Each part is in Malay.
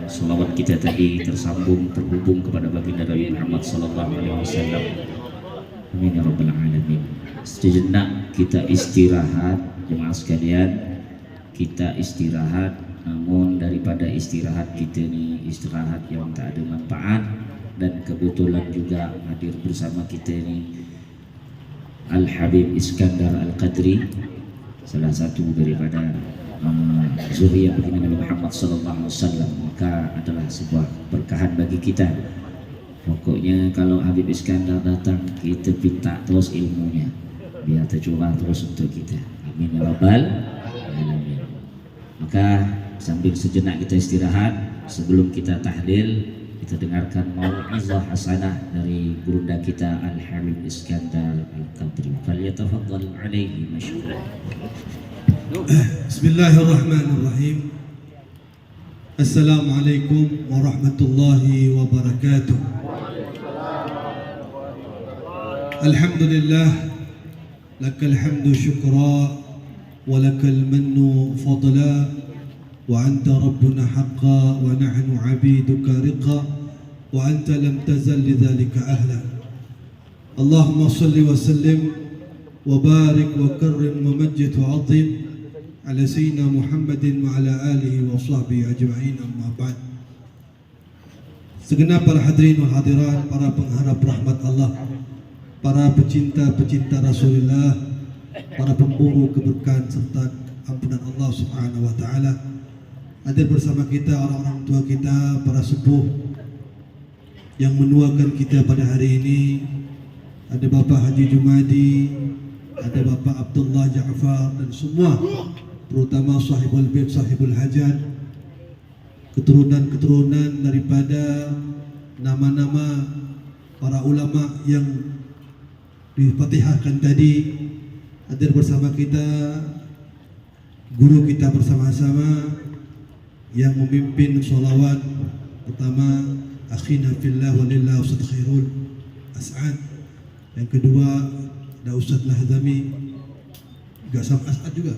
salawat kita tadi terhubung kepada baginda Nabi Muhammad sallallahu alaihi wasallam. Amin ya rabbal alamin. Sejenak kita istirahat, jemaah sekalian. Kita istirahat, namun daripada istirahat kita ni istirahat yang tak ada manfaat, dan kebetulan juga hadir bersama kita ni Al-Habib Iskandar Al-Qadri, salah satu daripada zuriyah baginda Nabi Muhammad sallallahu alaihi wasallam, maka adalah sebuah berkahan bagi kita. Pokoknya kalau Habib Iskandar datang, kita minta terus ilmunya biar tercurah terus untuk kita. Amin ya rabbal alamin. Maka sambil sejenak kita istirahat, sebelum kita tahlil, kita dengarkan mau'izah hasanah dari gurunda kita Al-Habib Iskandar Al-Qadri. Falyatafaddal alaihi masykuran. Bismillahirrahmanirrahim. Assalamualaikum warahmatullahi wabarakatuh. Alhamdulillah, lakal hamdu syukra wa lakal mannu fadla, wa anta rabbuna haqqa wa nahnu abiduka riqa, wa anta lam tazal lidhalika ahla. Allahumma salli wa sallim wa barik wa karrim wa majid wa azim ala sayyidina Muhammadin wa ala alihi wa sahbihi ajma'in, amma ba'd. Segenap para hadirin wal hadirat, para pengharap rahmat Allah, para pecinta-pecinta Rasulullah, para pemburu keberkahan serta ampunan Allah Subhanahu wa taala. Hadir bersama kita orang-orang tua kita, para sepuh yang menuakan kita pada hari ini. Ada Bapak Haji Jumadi, ada Bapak Abdullah Ja'far, dan semua, terutama sahibul bait, sahibul hajat, keturunan-keturunan daripada nama-nama para ulama yang difatihahkan tadi. Hadir bersama kita guru kita bersama-sama yang memimpin sholawat pertama, akhina fillah walillah Ustaz Khairul As'ad. Yang kedua ada Ustaz Lahzami, juga sama As'ad juga,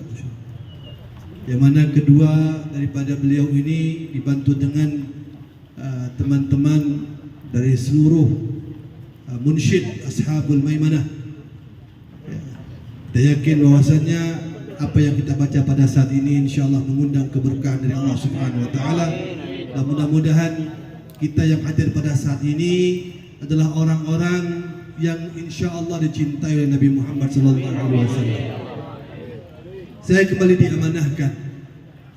yang mana kedua daripada beliau ini dibantu dengan teman-teman dari seluruh munsyid Ashabul Maimanah. Kita yakin bahwasannya apa yang kita baca pada saat ini insyaAllah mengundang keberkahan dari Allah Subhanahu wa taala. Dan mudah-mudahan kita yang hadir pada saat ini adalah orang-orang yang insyaAllah dicintai oleh Nabi Muhammad sallallahu alaihi wasallam. Saya kembali diamanahkan.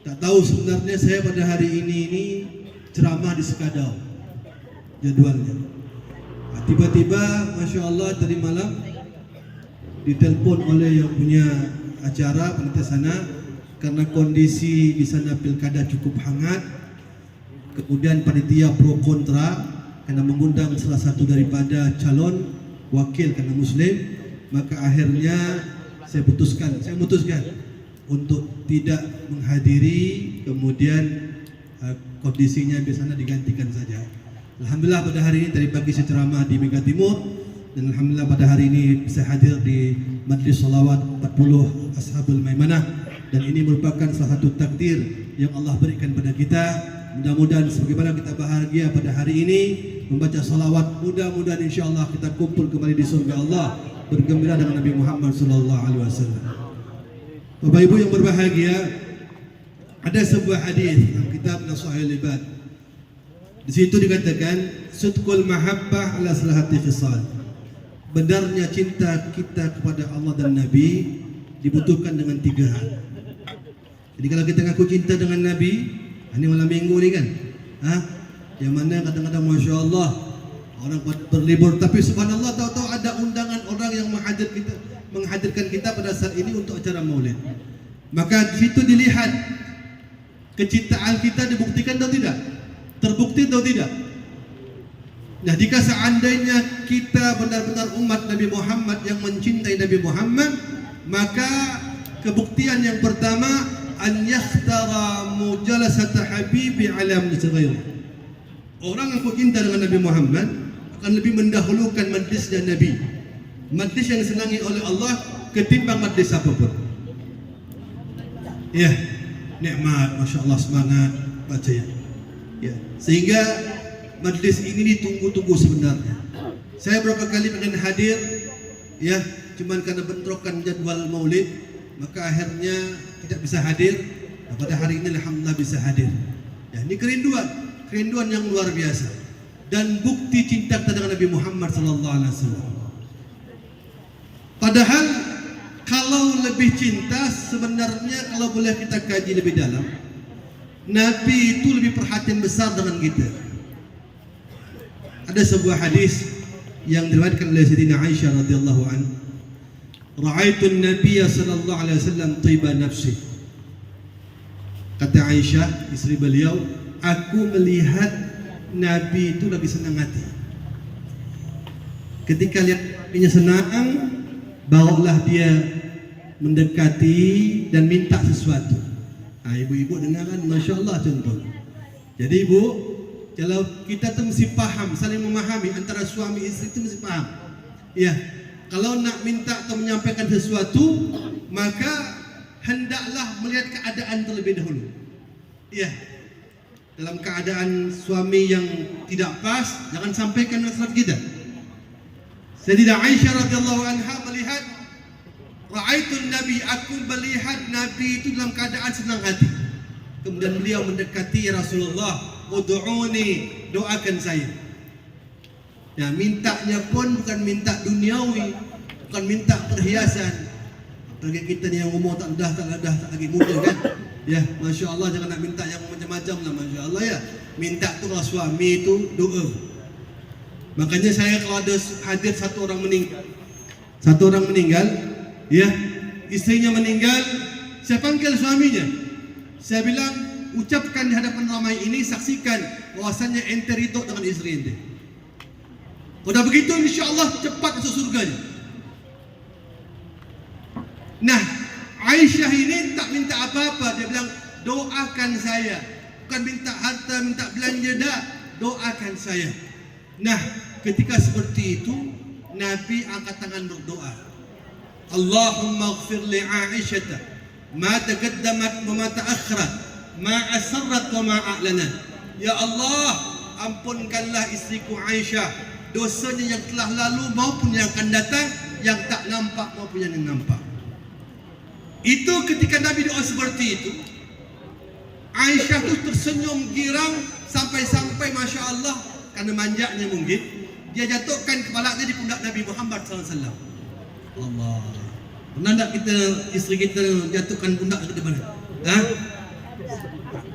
Tak tahu sebenarnya saya pada hari ini ceramah di Sekadau jadwalnya. Tiba-tiba Masya Allah tadi malam ditelepon oleh yang punya acara panitia sana, karena kondisi di sana pilkada cukup hangat. Kemudian panitia pro kontra karena mengundang salah satu daripada calon wakil karena muslim, maka akhirnya saya memutuskan untuk tidak menghadiri. Kemudian kondisinya biasanya digantikan saja. Alhamdulillah pada hari ini tadi pagi saya ceramah di Mega Timur, dan alhamdulillah pada hari ini bisa hadir di Majlis Salawat 40 Ashabul Maimanah, dan ini merupakan salah satu takdir yang Allah berikan pada kita. Mudah-mudahan sebagaimana kita bahagia pada hari ini membaca salawat, mudah-mudahan insyaallah kita kumpul kembali di surga Allah bergembira dengan Nabi Muhammad sallallahu alaihi wasallam. Bapak Ibu yang berbahagia, ada sebuah hadis dalam kitab Nashihul Ibad. Di situ dikatakan sidqul mahabbah ala salahati khisal. Benarnya cinta kita kepada Allah dan Nabi dibutuhkan dengan 3 hal. Jadi kalau kita ngaku cinta dengan Nabi, ini malam minggu ni kan, yang mana kadang-kadang Masya Allah orang berlibur, tapi subhanallah tahu-tahu ada undangan orang yang menghadirkan kita pada saat ini untuk acara maulid. Maka di situ dilihat kecintaan kita dibuktikan atau tidak, terbukti atau tidak. Nah, jika seandainya kita benar-benar umat Nabi Muhammad yang mencintai Nabi Muhammad, maka kebuktian yang pertama an yakhtara mujalasata habibi ala misghairi. Orang yang cinta dengan Nabi Muhammad akan lebih mendahulukan majlisnya Nabi, majlis yang disenangi oleh Allah, ketimbang majlis apapun. Ya, nikmat, Masya Allah, semangat baca ya. Ya, sehingga majlis ini ditunggu-tunggu sebenarnya. Saya berapa kali pengen hadir, ya, cuman karena bentrokan jadwal maulid, maka akhirnya tidak bisa hadir. Nah, pada hari ini alhamdulillah bisa hadir. Ya, ini kerinduan yang luar biasa dan bukti cinta kita dengan Nabi Muhammad sallallahu alaihi wasallam. Padahal kalau lebih cinta sebenarnya kalau boleh kita kaji lebih dalam, Nabi itu lebih perhatian besar dengan kita. Ada sebuah hadis yang diriwayatkan oleh Sayyidina Aisyah radhiyallahu anha, "Ra'aitu an-nabiy sallallahu alaihi wasallam tiba nafsi." Kata Aisyah, istri beliau, aku melihat Nabi itu lebih senang hati. Ketika lihat Nabinya senang, barulah dia mendekati dan minta sesuatu. Ibu-ibu dengar kan, Masya Allah contoh. Jadi ibu, kalau kita tu mesti faham, saling memahami antara suami istri itu mesti faham. Ya, kalau nak minta atau menyampaikan sesuatu, maka hendaklah melihat keadaan terlebih dahulu. Ya, dalam keadaan suami yang tidak pas, jangan sampaikan nasihat kita. Sayyidah Aisyah radhiyallahu anha melihat, ra'aitu Nabi, aku melihat Nabi itu dalam keadaan senang hati. Kemudian beliau mendekati Rasulullah, ud'uni, doakan saya. Ya, mintanya pun bukan minta duniawi, bukan minta perhiasan. Apalagi kita ni yang umur tak lagi muda kan. Ya, Masya Allah, jangan nak minta yang macam-macam lah, Masya Allah ya. Minta tu kalau suami itu doa. Makanya saya kalau ada hadir satu orang meninggal, ya, istrinya meninggal, saya panggil suaminya. Saya bilang, ucapkan di hadapan ramai ini, saksikan bahwasanya ente ridho dengan istri ente. Kalau begitu insya Allah cepat masuk surganya. Nah, Aisyah ini tak minta apa-apa. Dia bilang, doakan saya. Bukan minta harta, minta belanja, dah. Doakan saya. Nah, ketika seperti itu, Nabi angkat tangan berdoa. Allahumma ighfir li Aisyah ma taqaddamat wa ma ta'akhkharat, ma asarrat wa ma a'lanat. Ya Allah, ampunkanlah istriku Aisyah dosanya yang telah lalu maupun yang akan datang, yang tak nampak maupun yang nampak. Itu ketika Nabi doa seperti itu, Aisyah tu tersenyum girang sampai-sampai Masya Allah, karena manjanya mungkin, dia jatuhkan kepala dia di pundak Nabi Muhammad SAW. Allah, pernah tak kita, isteri kita jatuhkan pundak kita mana? Ha?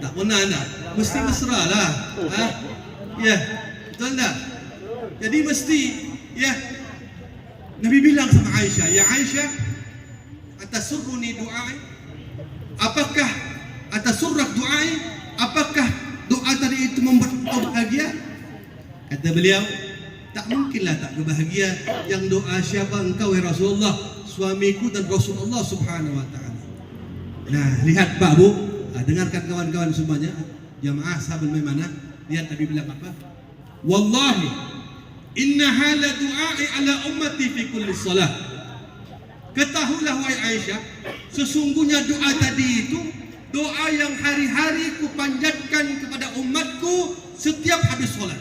Tak pernah tak? Mesti mesra lah. Ha? Ya, betul tak? Jadi mesti, ya, Nabi bilang sama Aisyah, ya Aisyah, atasurruni du'ai? Apakah atasurrak du'ai? Apakah doa tadi itu membuat kau bahagia? Kata beliau, tak mungkinlah tak berbahagia. Yang doa siapa engkau ya Rasulullah? Suamiku dan Rasulullah subhanahu wa ta'ala. Nah, lihat Pak Bu, dengarkan kawan-kawan semuanya, jamaah sahabat Maimanah, lihat Nabi bilang apa? Wallahi innaha la du'ai ala ummati fi kulli salah. Ketahuilah wahai Aisyah, sesungguhnya doa tadi itu doa yang hari-hari ku panjatkan kepada umatku setiap habis solat.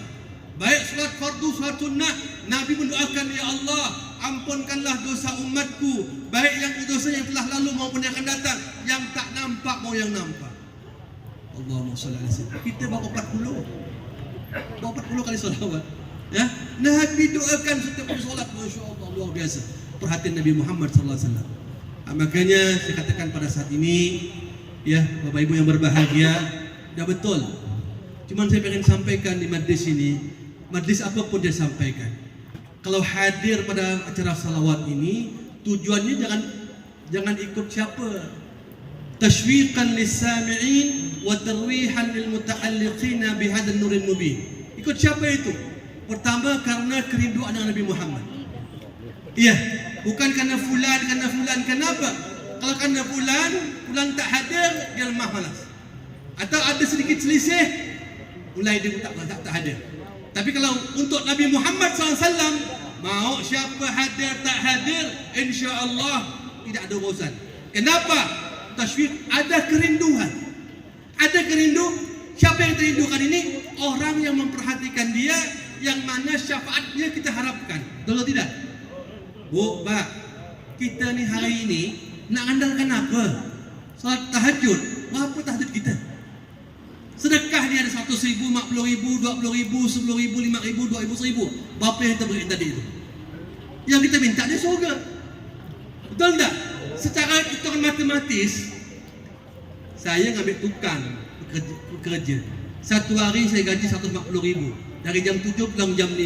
Baik solat fardu, solat sunnah, Nabi mendoakan, ya Allah, ampunkanlah dosa umatku, baik yang dosa yang telah lalu maupun yang akan datang, yang tak nampak maupun yang nampak. Allahumma shalli alaihi wasallam. Kita bawa 40 kali salawat. Ya, Nabi doakan setiap kali solat, Masya Allah, luar biasa perhatian Nabi Muhammad SAW. Makanya saya katakan pada saat ini, ya Bapak Ibu yang berbahagia, dah betul. Cuman saya ingin sampaikan di majlis ini, majlis apapun dia sampaikan, kalau hadir pada acara salawat ini, tujuannya jangan ikut siapa. Tashwiqan lis-sami'in wa tarwihan lil muta'alliqina bihadzal nuril mubin. Ikut siapa itu? Pertama karena kerinduan dengan Nabi Muhammad. Iya, bukan karena fulan. Kenapa? Kalau karena fulan tak hadir, dia lemah malas. Atau ada sedikit selisih, mulai dia tak hadir. Tapi kalau untuk Nabi Muhammad SAW, mau siapa hadir tak hadir, insya Allah tidak ada urusan. Kenapa? Tashwiq, ada kerinduan. Ada kerindu Siapa yang terindukan ini? Orang yang memperhatikan dia, yang mana syafaatnya kita harapkan. Betul tidak? Bu, Pak, kita ni hari ini nak andalkan apa? Salat tahajud. Apa tahajud kita? Sedekah dia ada 100 ribu, 40 ribu, 20 ribu, 10 ribu, 5 ribu, 2 ribu, 1000. Berapa yang kita beri tadi itu? Yang kita minta dia surga. Betul tak? Secara hitungan matematis, saya ngambil tukang bekerja. Satu hari saya gaji 140 ribu. Dari jam 7 pulang jam 5.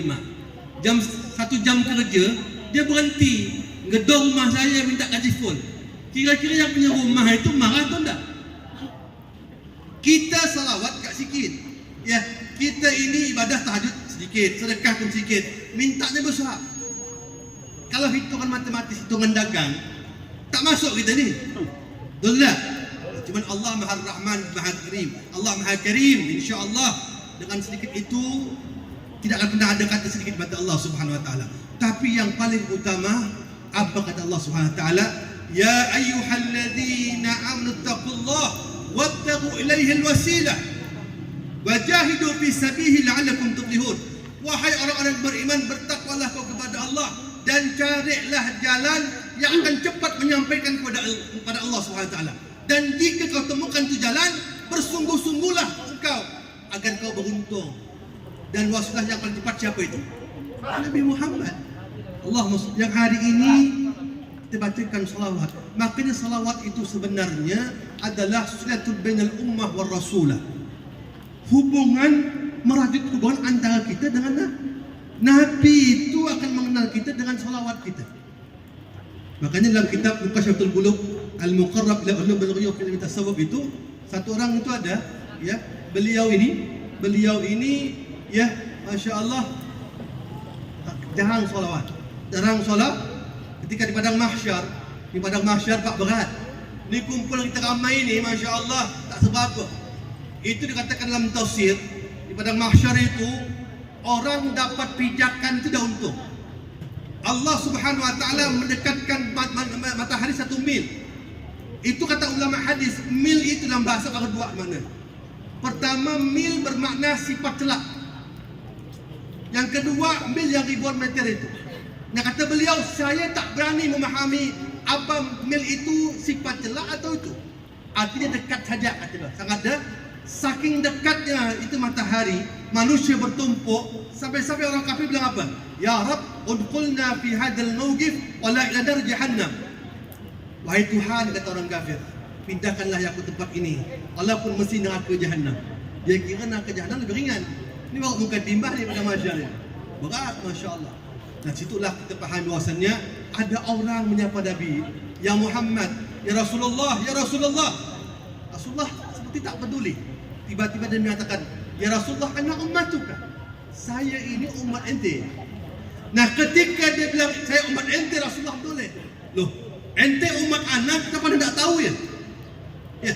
Satu jam kerja, dia berhenti gedung rumah saya minta gaji full. Kira-kira yang punya rumah itu marah atau enggak? Kita salawat gak sikit. Ya, kita ini ibadah tahajud sedikit, sedekah pun sedikit, mintanya besar. Kalau hitungan matematis, hitungan dagang, tak masuk kita ni. Betul tak? Cuman Allah Maha Rahman, Maha Karim. Allah Maha Karim, insya-Allah dengan sedikit itu tidak akan pernah ada kata sedikit pada Allah Subhanahu wa taala. Tapi yang paling utama, apa kata Allah Subhanahu wa taala? Ya ayyuhalladzina amanu taqullah wabtaghu ilaihi alwasilah wajahidu fi sabilihi la'allakum tuflihun. Wahai orang-orang beriman, bertakwalah kau kepada Allah dan carilah jalan yang akan cepat menyampaikan kepada Allah Subhanahu wa taala. Dan jika kau temukan tu jalan, bersungguh-sungguhlah engkau agar kau beruntung. Dan wasilah yang paling cepat siapa itu? Nabi Muhammad. Allah yang hari ini kita bacakan salawat. Makanya salawat itu sebenarnya adalah silatul bainal ummah war rasulah. Hubungan, merajut hubungan antara kita dengan Nabi itu akan mengenal kita dengan salawat kita. Makanya dalam kitab Muqasyatul Qulub Al-Muqarrab ila Ulumul Ghuyub fi Tasawuf itu satu orang itu ada, ya, beliau ini ya, masya-Allah jarang solat. Ketika di padang mahsyar Pak berat. Ni kumpul kita ramai ni, masya-Allah tak seberapa. Itu dikatakan dalam tafsir, di padang mahsyar itu orang dapat pijakan itu dah untung. Allah Subhanahu wa taala mendekatkan matahari 1 mil. Itu kata ulama hadis, mil itu dalam bahasa ada 2 makna. Pertama, mil bermakna sifat celak. Yang kedua, mil yang ribuan meter itu. Nah, kata beliau, saya tak berani memahami apa mil itu sifat celak atau itu. Artinya dekat saja, kata beliau. Sangat dekat. Saking dekatnya itu matahari, manusia bertumpuk sampai-sampai orang kafir bilang apa? Ya Rabb, udkhulna fi hadzal mawqif wa la ila nar jahannam. Wahai Tuhan, kata orang kafir, pindahkanlah yang ke tempat ini walaupun mesti neraka jahanam. Dia kira neraka jahanam lebih ringan. Ini baru muka timbah daripada masyarakat ni. Berat, masya-Allah. Dan situlah kita faham bahwasannya ada orang menyapa Nabi, ya Muhammad, ya Rasulullah, ya Rasulullah. Rasulullah seperti tak peduli. Tiba-tiba dia mengatakan, ya Rasulullah, ana ummatuka. Saya ini umat ente. Nah, ketika dia bilang saya umat ente, Rasulullah boleh. Loh, ente umat anak, kenapa anda tak tahu ya? Ya.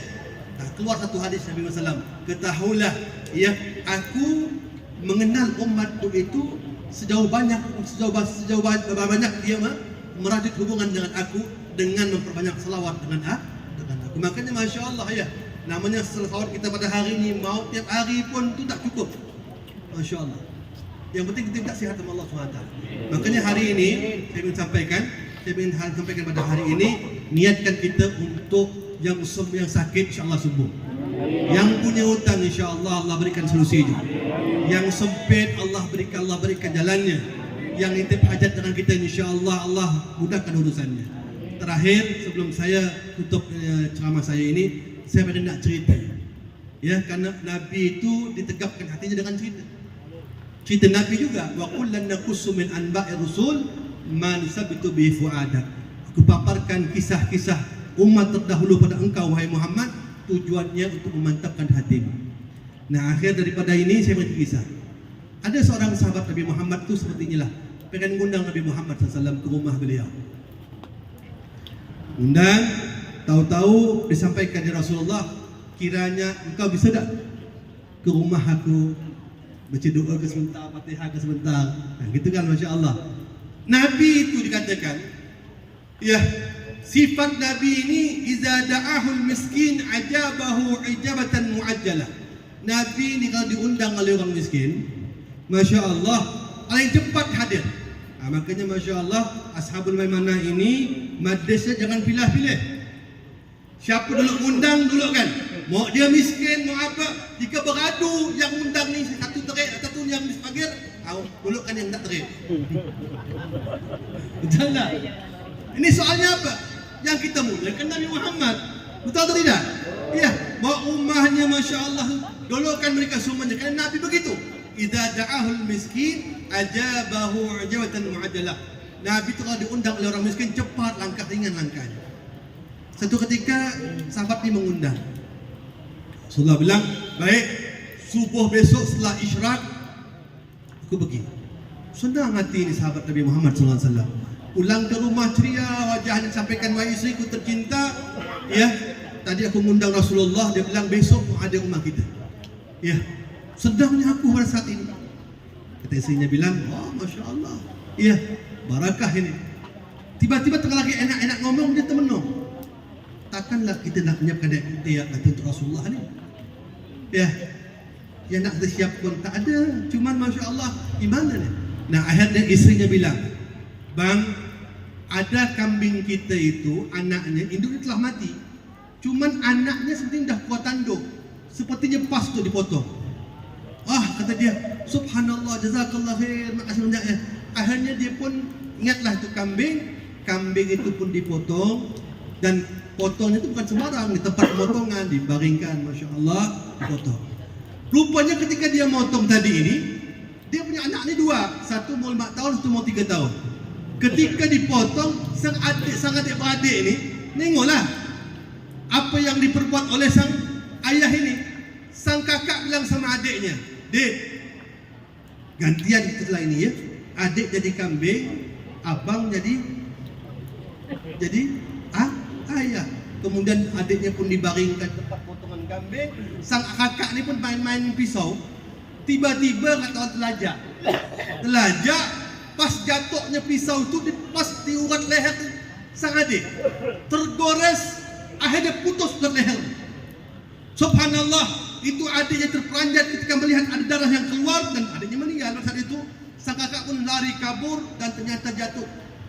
Nah, keluar satu hadis Nabi SAW. Ketahuilah, ya, aku mengenal umatku itu sejauh banyak dia merajut hubungan dengan aku dengan memperbanyak selawat dengan aku. Makanya masya-Allah ya, namanya selawat kita pada hari ini mau tiap hari pun itu tak cukup. Masya-Allah. Yang penting kita minta sihat sama Allah SWT. Makanya hari ini saya ingin sampaikan pada hari ini, niatkan kita untuk yang sakit insya-Allah sembuh. Yang punya hutang insya-Allah Allah berikan solusinya. Yang sempit Allah berikan jalannya. Yang nitip hajat dengan kita insya-Allah Allah mudahkan urusannya. Terakhir sebelum saya tutup ceramah saya ini, saya nak cerita. Ya, karena Nabi itu ditegapkan hatinya dengan cerita. Cerita Nabi juga, wa kullan naqussu min anba'ir rusul ma nusabbitu bi fu'adak. Aku paparkan kisah-kisah umat terdahulu pada engkau wahai Muhammad, tujuannya untuk memantapkan hatimu. Nah, akhir daripada ini saya beri kisah. Ada seorang sahabat Nabi Muhammad itu seperti inilah, pengen ngundang Nabi Muhammad SAW ke rumah beliau. Undang, tahu-tahu disampaikan ya Rasulullah, kiranya engkau bisa tak ke rumah aku baca doa ke sebentar, Fatihah ke sebentar. Nah, gitu kan, Masya Allah. Nabi itu dikatakan, ya, sifat Nabi ini iza da'ahul miskin ajabahu ijabatan muajjalah. Nabi ni kalau diundang oleh orang miskin, Masya Allah, paling cepat hadir. Makanya Masya Allah, Ashabul Maimanah ini majlisnya jangan pilih-pilih. Siapa dulu undang dulu kan. Mau dia miskin, mau apa, jika beradu yang undang ni satu terik, satu yang misfagir, dulu kan yang tak terik. Betul tak? Ini soalnya apa? Yang kita muliakan Nabi Muhammad. Betul atau tidak? Iya, bawa ummahnya Masya Allah, dulu kan mereka semuanya, karena Nabi begitu. Idza da'ahul miskin ajabahu ajwatan mu'ajjalah. Nabi itu kalau diundang oleh orang miskin cepat, langkah ringan langkahnya. Satu ketika sahabat ini mengundang. Rasulullah bilang, baik, subuh besok setelah isyraq aku pergi. Senang hati ini sahabat Nabi Muhammad SAW. Pulang ke rumah ceria, wajahnya sampaikan, wahai istriku tercinta, ya, tadi aku mengundang Rasulullah, dia bilang besok mau ada rumah kita. Ya, sedangnya aku pada saat ini. Kata istrinya bilang, oh Masya Allah, iya, barakah ini. Tiba-tiba tengah lagi enak-enak ngomong, dia termenung. Takkanlah kita nak menyiapkan dia untuk Rasulullah ni. Ya, yang nak kita siap pun tak ada. Cuman Masya Allah, gimana ni? Nah akhirnya istrinya bilang, bang, ada kambing kita itu, anaknya, induknya telah mati. Cuman anaknya seperti dah kuat tanduk, sepertinya pas tu dipotong. Kata dia, subhanallah, jazakallah khair, makasih banyak ya. Akhirnya dia pun ingatlah itu kambing itu pun dipotong, dan potongnya itu bukan sembarang, di tempat potongan dibaringkan, Masya Allah, dipotong. Rupanya ketika dia motong tadi ini, dia punya anak ni dua, satu mau 5 tahun, satu mau 3 tahun. Ketika dipotong, sang adik-beradik ini, nengoklah apa yang diperbuat oleh sang ayah ini. Sang kakak bilang sama adiknya, dek, gantian setelah ini ya, adik jadi kambing, abang jadi ayah. Kemudian adiknya pun dibaringkan tempat potongan kambing. Sang kakak ni pun main-main pisau. Tiba-tiba kata orang telajak, pas jatuhnya pisau itu pas di urat leher sang adik, tergores, akhirnya putus urat leher. Subhanallah, itu adiknya terperanjat ketika melihat ada darah yang keluar, dan adiknya meninggal. Saat itu sang kakak pun lari kabur dan ternyata jatuh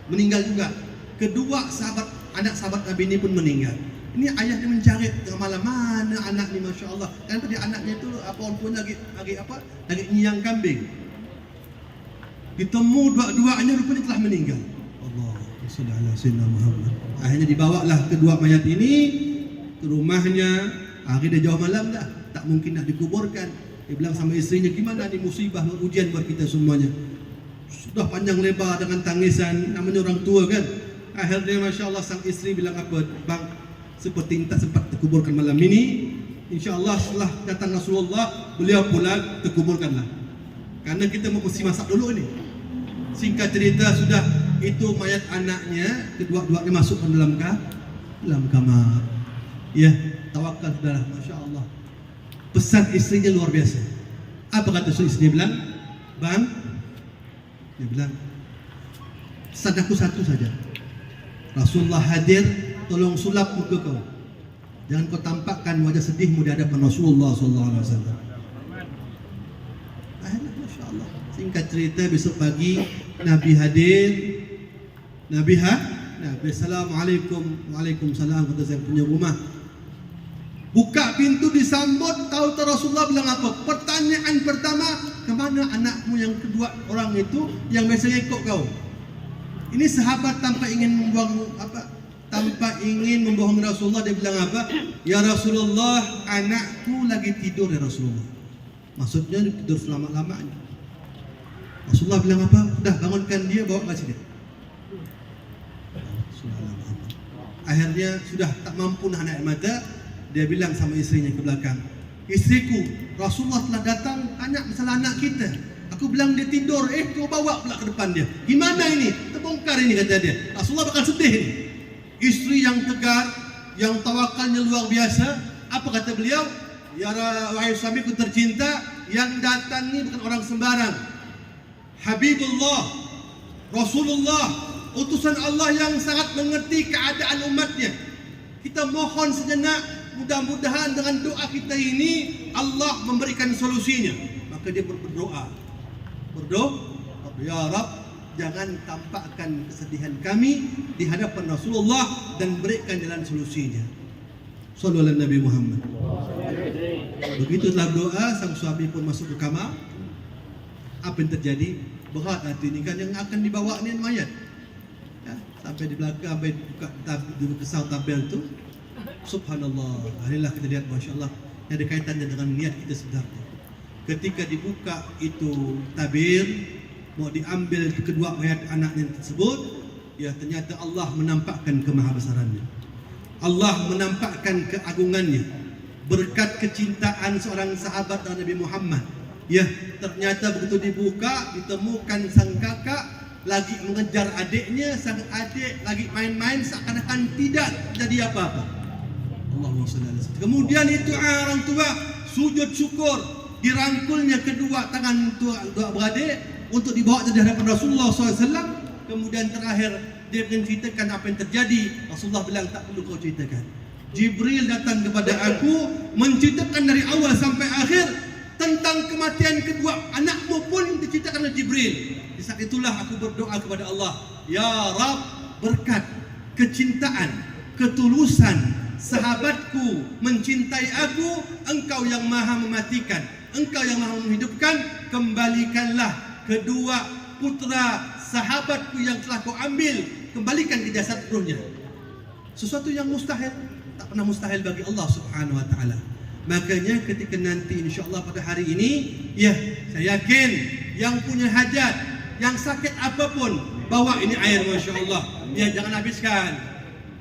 meninggal juga. Kedua anak sahabat Nabi ini pun meninggal. Ini ayahnya mencari tengah malam, mana anak ni, Masya Allah. Dan tadi anaknya itu orang pun lagi nyiang kambing. Ditemu dua-duanya rupanya telah meninggal. Allahumma shalli ala sayyidina Muhammad. Akhirnya dibawalah kedua mayat ini ke rumahnya. Akhirnya jauh malam dah, tak mungkin nak dikuburkan. Dia bilang sama istrinya, gimana ni musibah, ujian buat kita semuanya. Sudah panjang lebar dengan tangisan, namanya orang tua kan. Akhirnya Masya Allah sang istri bilang apa, bang, seperti tak sempat terkuburkan malam ini, insya Allah setelah datang Rasulullah, beliau pulang terkuburkanlah. Karena kita mesti masak dulu ini. Singkat cerita, sudah itu mayat anaknya, kedua-duanya masuk ke dalam kamar. Ya, tawakal saudara, Masya Allah. Pesan istrinya luar biasa. Apa kata istrinya bilang? Bang, dia bilang, pesan aku satu saja. Rasulullah hadir, tolong sulap muka kau. Jangan kau tampakkan wajah sedihmu di hadapan Rasulullah SAW. Akhirnya, Masya Allah. Singkat cerita, besok pagi Nabi hadir. Nabi Assalamualaikum. Waalaikumsalam, kata saya punya rumah. Buka pintu disambut, tahu Rasulullah bilang apa? Pertanyaan pertama, kemana anakmu yang kedua orang itu yang biasanya ikut kau? Ini sahabat tanpa ingin membohongi Rasulullah, dia bilang apa? Ya Rasulullah, anakku lagi tidur ya Rasulullah. Maksudnya tidur selama-lamanya. Rasulullah bilang apa? Dah bangunkan dia, bawa ke sini. Akhirnya sudah tak mampu nahan air mata, dia bilang sama istrinya ke belakang, istriku, Rasulullah telah datang tanya masalah anak kita. Aku bilang dia tidur, kau bawa pula ke depan dia. Gimana ini? Terbongkar ini, kata dia. Rasulullah bakal sedih ini. Istri yang tegar, yang tawakalnya luar biasa. Apa kata beliau? Ya wahai suamiku tercinta, yang datang ini bukan orang sembarang. Habibullah, Rasulullah, utusan Allah yang sangat mengerti keadaan umatnya. Kita mohon sejenak, mudah-mudahan dengan doa kita ini Allah memberikan solusinya. Maka dia berdoa, ya Rabb, jangan tampakkan kesedihan kami di hadapan Rasulullah dan berikan jalan solusinya. Sallallahu alaihi Nabi Muhammad. Begitulah doa, sang suami pun masuk ke kamar. Apa yang terjadi? Berat hati ini kan yang akan dibawa ni mayat. Ya, sampai di belakang, sampai buka kesau tabel tu. Subhanallah. Inilah kita lihat, Masya Allah, yang ada kaitannya dengan niat kita sebenarnya. Ketika dibuka itu tabir, mau diambil kedua mayat anaknya tersebut, ya ternyata Allah menampakkan kemahabesarannya. Allah menampakkan keagungannya berkat kecintaan seorang sahabat Nabi Muhammad. Ya, ternyata begitu dibuka ditemukan sang kakak lagi mengejar adiknya, sang adik lagi main-main seakan-akan tidak jadi apa-apa. Allahumma shalli ala sayyidina. Kemudian itu orang tua sujud syukur, dirangkulnya kedua tangan dua beradik untuk dibawa ke hadapan Rasulullah SAW. Kemudian terakhir dia menceritakan apa yang terjadi. Rasulullah bilang, tak perlu kau ceritakan. Jibril datang kepada aku menceritakan dari awal sampai akhir tentang kematian kedua anakmu pun diceritakan oleh Jibril. Di saat itulah aku berdoa kepada Allah, ya Rabb, berkat kecintaan, ketulusan sahabatku mencintai aku, engkau yang maha mematikan, engkau yang maha menghidupkan, kembalikanlah kedua putra sahabatku yang telah kau ambil, kembalikan ke jasad ruhnya. Sesuatu yang mustahil, tak pernah mustahil bagi Allah Subhanahu wa taala. Makanya ketika nanti insya-Allah pada hari ini, ya saya yakin yang punya hajat, yang sakit apapun, bawa ini air, Masya Allah. Ya jangan habiskan.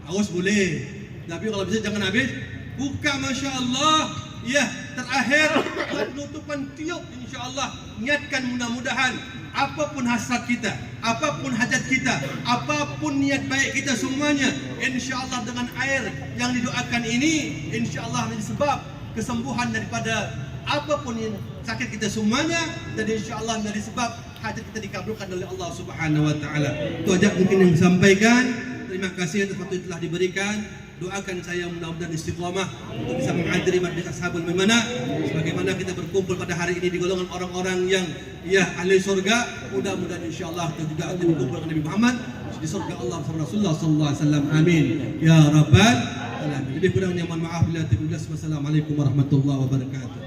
Haus boleh, tapi kalau bisa jangan habis. Buka, Masya Allah. Ya, terakhir penutupan tiup, insya Allah. Niatkan mudah-mudahan apapun hasrat kita, apapun hajat kita, apapun niat baik kita semuanya, insya Allah dengan air yang didoakan ini, insya Allah menjadi sebab kesembuhan daripada apapun yang sakit kita semuanya, dan insya Allah menjadi sebab hajat kita dikabulkan oleh Allah Subhanahu wa taala. Itu aja mungkin yang disampaikan. Terima kasih atas waktu yang telah diberikan. Doakan saya mudah-mudahan istiqamah untuk bisa menghadiri majlis Ashabul Maimanah, sebagaimana kita berkumpul pada hari ini di golongan orang-orang yang ya ahli surga. Mudah-mudahan insyaallah kita juga akan berkumpul dengan Nabi Muhammad di surga Allah bersama Rasulullah sallallahu alaihi wasallam. Amin ya rabbal alamin. Lebih kurangnya mohon maaf. Wassalamualaikum warahmatullahi wabarakatuh.